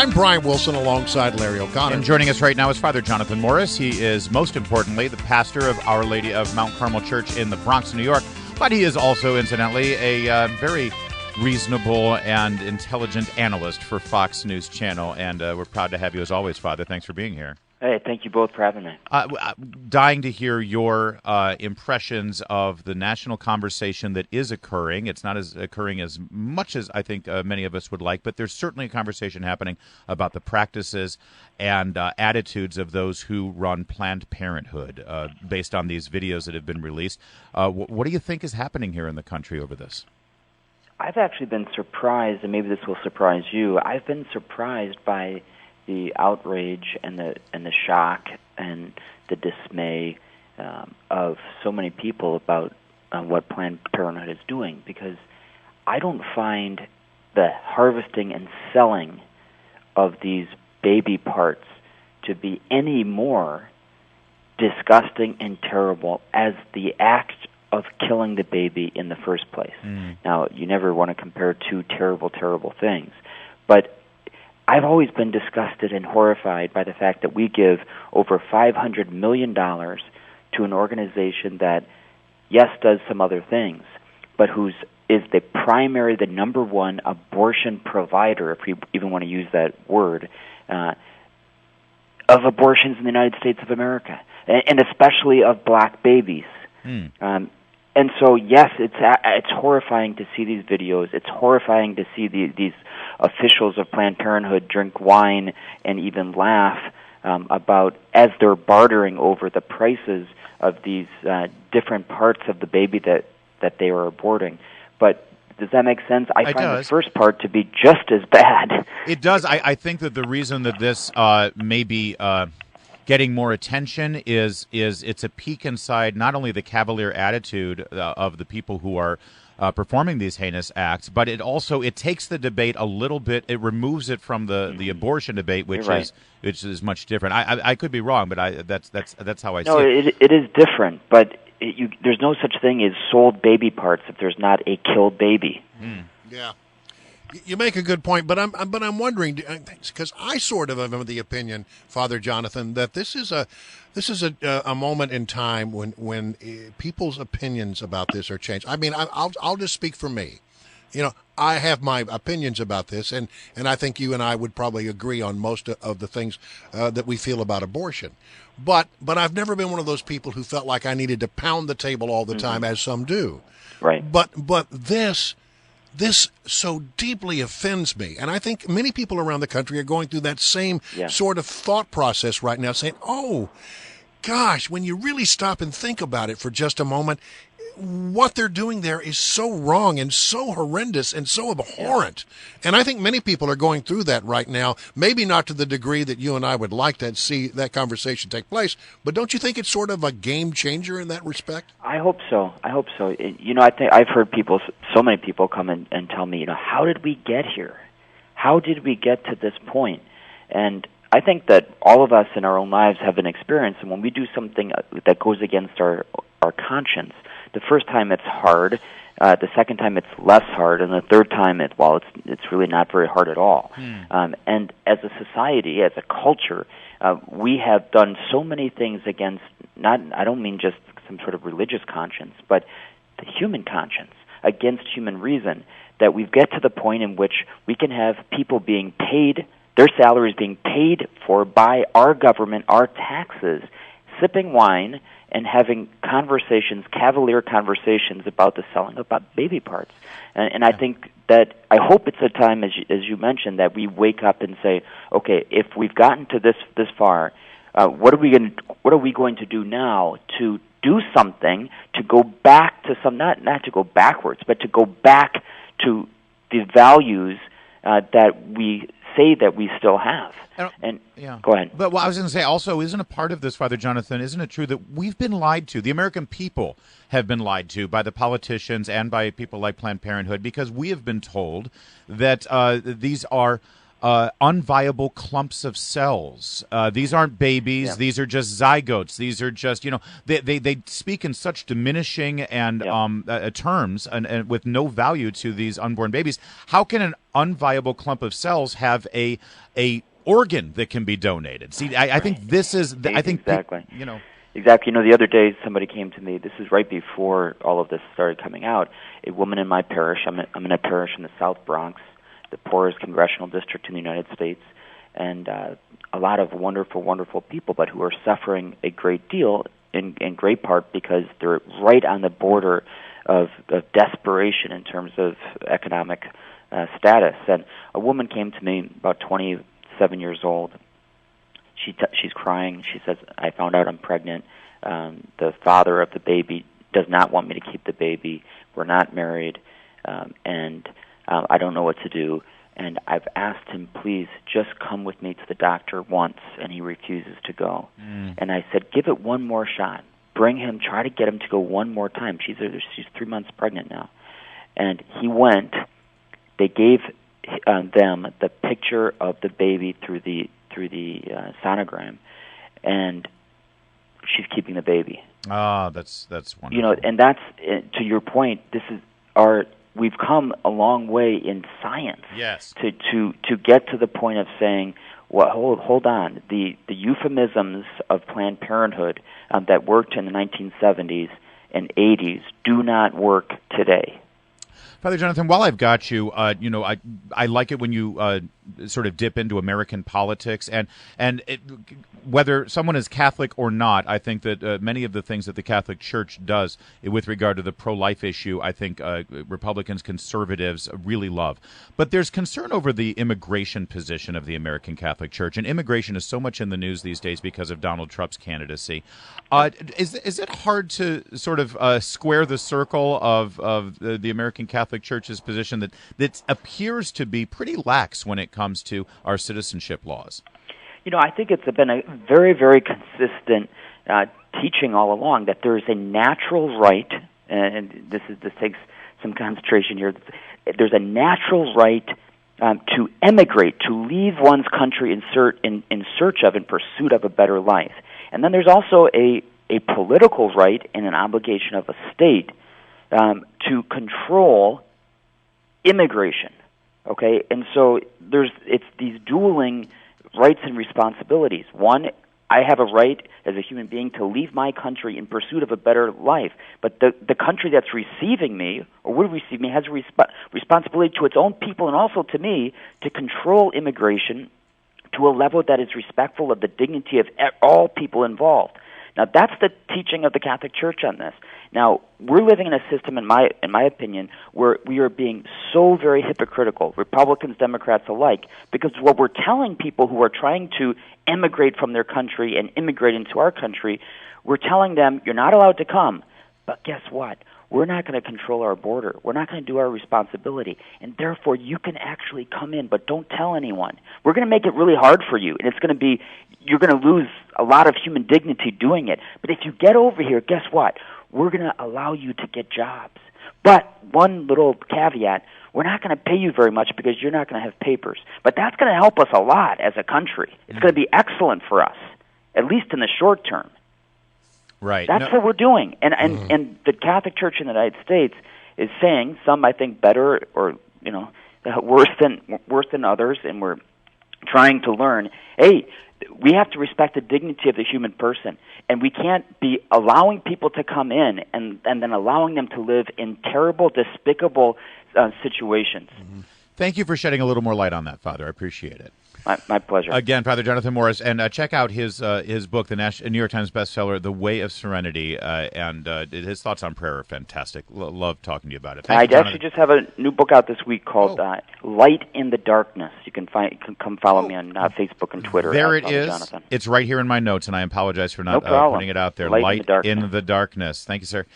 I'm Brian Wilson alongside Larry O'Connor. And joining us right now is Father Jonathan Morris. He is, most importantly, the pastor of Our Lady of Mount Carmel Church in the Bronx, New York. But he is also, incidentally, a very reasonable and intelligent analyst for Fox News Channel. And we're proud to have you as always, Father. Thanks for being here. Hey, thank you both for having me. Dying to hear your impressions of the national conversation that is occurring. It's not as occurring as much as I think many of us would like, but there's certainly a conversation happening about the practices and attitudes of those who run Planned Parenthood based on these videos that have been released. What do you think is happening here in the country over this? I've actually been surprised, and maybe this will surprise you. I've been surprised by the outrage and the shock and the dismay of so many people about what Planned Parenthood is doing, because I don't find the harvesting and selling of these baby parts to be any more disgusting and terrible as the act of killing the baby in the first place. Now, you never want to compare two terrible, terrible things, but I've always been disgusted and horrified by the fact that we give over $500 million to an organization that, yes, does some other things, but is the number one abortion provider, if we even want to use that word, of abortions in the United States of America, and especially of black babies. And so, yes, it's horrifying to see these videos. It's horrifying to see these officials of Planned Parenthood drink wine and even laugh about as they're bartering over the prices of these different parts of the baby that they are aborting. But does that make sense? I find the first part to be just as bad. It does. I think that the reason that this may be getting more attention is it's a peek inside not only the cavalier attitude of the people who are performing these heinous acts, but it takes the debate a little bit. It removes it from the abortion debate, which is much different. I could be wrong, but that's how I see it. No, it is different, but there's no such thing as sold baby parts if there's not a killed baby. Yeah. You make a good point, but I'm wondering, because I sort of am of the opinion, Father Jonathan, that this is a moment in time when people's opinions about this are changed. I mean, I'll just speak for me. You know, I have my opinions about this, and I think you and I would probably agree on most of the things that we feel about abortion. But I've never been one of those people who felt like I needed to pound the table all the time, as some do. Right. But this so deeply offends me. And I think many people around the country are going through that same sort of thought process right now, saying, oh, gosh, when you really stop and think about it for just a moment, what they're doing there is so wrong and so horrendous and so abhorrent. And I think many people are going through that right now, maybe not to the degree that you and I would like to see that conversation take place, but don't you think it's sort of a game changer in that respect? I hope so. You know, I think I've heard so many people come and tell me, you know, how did we get here? How did we get to this point? And I think that all of us in our own lives have an experience, and when we do something that goes against our conscience, the first time it's hard, the second time it's less hard, and the third time it's really not very hard at all. And as a society, as a culture, we have done so many things against I don't mean just some sort of religious conscience, but the human conscience, against human reason, that we get to the point in which we can have people being paid, their salaries being paid for by our government, our taxes, sipping wine and having cavalier conversations about the selling of baby parts. And I think that, I hope it's a time, as you mentioned, that we wake up and say, okay, if we've gotten to this far, what are we going to do now to do something to go back to not to go backwards, but to go back to the values that we say that we still have. Go ahead. But I was going to say also, isn't a part of this, Father Jonathan, isn't it true that we've been lied to? The American people have been lied to by the politicians and by people like Planned Parenthood, because we have been told that these are unviable clumps of cells. These aren't babies. Yeah. These are just zygotes. These are just, they speak in such diminishing and terms and with no value to these unborn babies. How can an unviable clump of cells have a organ that can be donated? See, I think this is, I think, exactly. Exactly. The other day somebody came to me. This is right before all of this started coming out. A woman in my parish. I'm in a parish in the South Bronx, the poorest congressional district in the United States, and a lot of wonderful, wonderful people, but who are suffering a great deal in great part because they're right on the border of desperation in terms of economic status. And a woman came to me, about 27 years old. She's crying. She says, "I found out I'm pregnant. The father of the baby does not want me to keep the baby. We're not married, and I don't know what to do. And I've asked him, please, just come with me to the doctor once, and he refuses to go. And I said, give it one more shot. Bring him, try to get him to go one more time. She's 3 months pregnant now." And he went. They gave them the picture of the baby through the sonogram, and she's keeping the baby. Ah, that's wonderful. And that's to your point. This is we've come a long way in science. Yes. To get to the point of saying, well, hold on. The euphemisms of Planned Parenthood that worked in the 1970s and 80s do not work today. Father Jonathan, while I've got you, I like it when you sort of dip into American politics, and whether someone is Catholic or not, I think that many of the things that the Catholic Church does with regard to the pro-life issue, I think Republicans, conservatives really love. But there's concern over the immigration position of the American Catholic Church, and immigration is so much in the news these days because of Donald Trump's candidacy. Is it hard to sort of square the circle of the American Catholic Church's position that appears to be pretty lax when it comes to our citizenship laws? I think it's been a very, very consistent teaching all along that there is a natural right, and this takes some concentration here. There's a natural right to emigrate, to leave one's country in search of, in pursuit of a better life. And then there's also a political right and an obligation of a state to control immigration. Okay, and so it's these dueling rights and responsibilities. One, I have a right as a human being to leave my country in pursuit of a better life, but the country that's receiving me or will receive me has a responsibility to its own people and also to me to control immigration to a level that is respectful of the dignity of all people involved. Now, that's the teaching of the Catholic Church on this. Now, we're living in a system, in my opinion, where we are being so very hypocritical, Republicans, Democrats alike, because what we're telling people who are trying to emigrate from their country and immigrate into our country, we're telling them, you're not allowed to come. But guess what? We're not going to control our border. We're not going to do our responsibility. And therefore, you can actually come in, but don't tell anyone. We're going to make it really hard for you, and it's going to be, you're going to lose a lot of human dignity doing it. But if you get over here, guess what? We're going to allow you to get jobs. But one little caveat, we're not going to pay you very much because you're not going to have papers. But that's going to help us a lot as a country. It's going to be excellent for us, at least in the short term. Right. That's what we're doing. And the Catholic Church in the United States is saying, some I think better or worse than others, and we're trying to learn, hey, we have to respect the dignity of the human person, and we can't be allowing people to come in and then allowing them to live in terrible, despicable situations. Mm-hmm. Thank you for shedding a little more light on that, Father. I appreciate it. My pleasure. Again, Father Jonathan Morris, and check out his book, the New York Times bestseller, The Way of Serenity, and his thoughts on prayer are fantastic. Love talking to you about it. I actually just have a new book out this week called Light in the Darkness. You can come follow me on Facebook and Twitter. There it is. Jonathan. It's right here in my notes, and I apologize for not putting it out there. Light in the Darkness. Thank you, sir.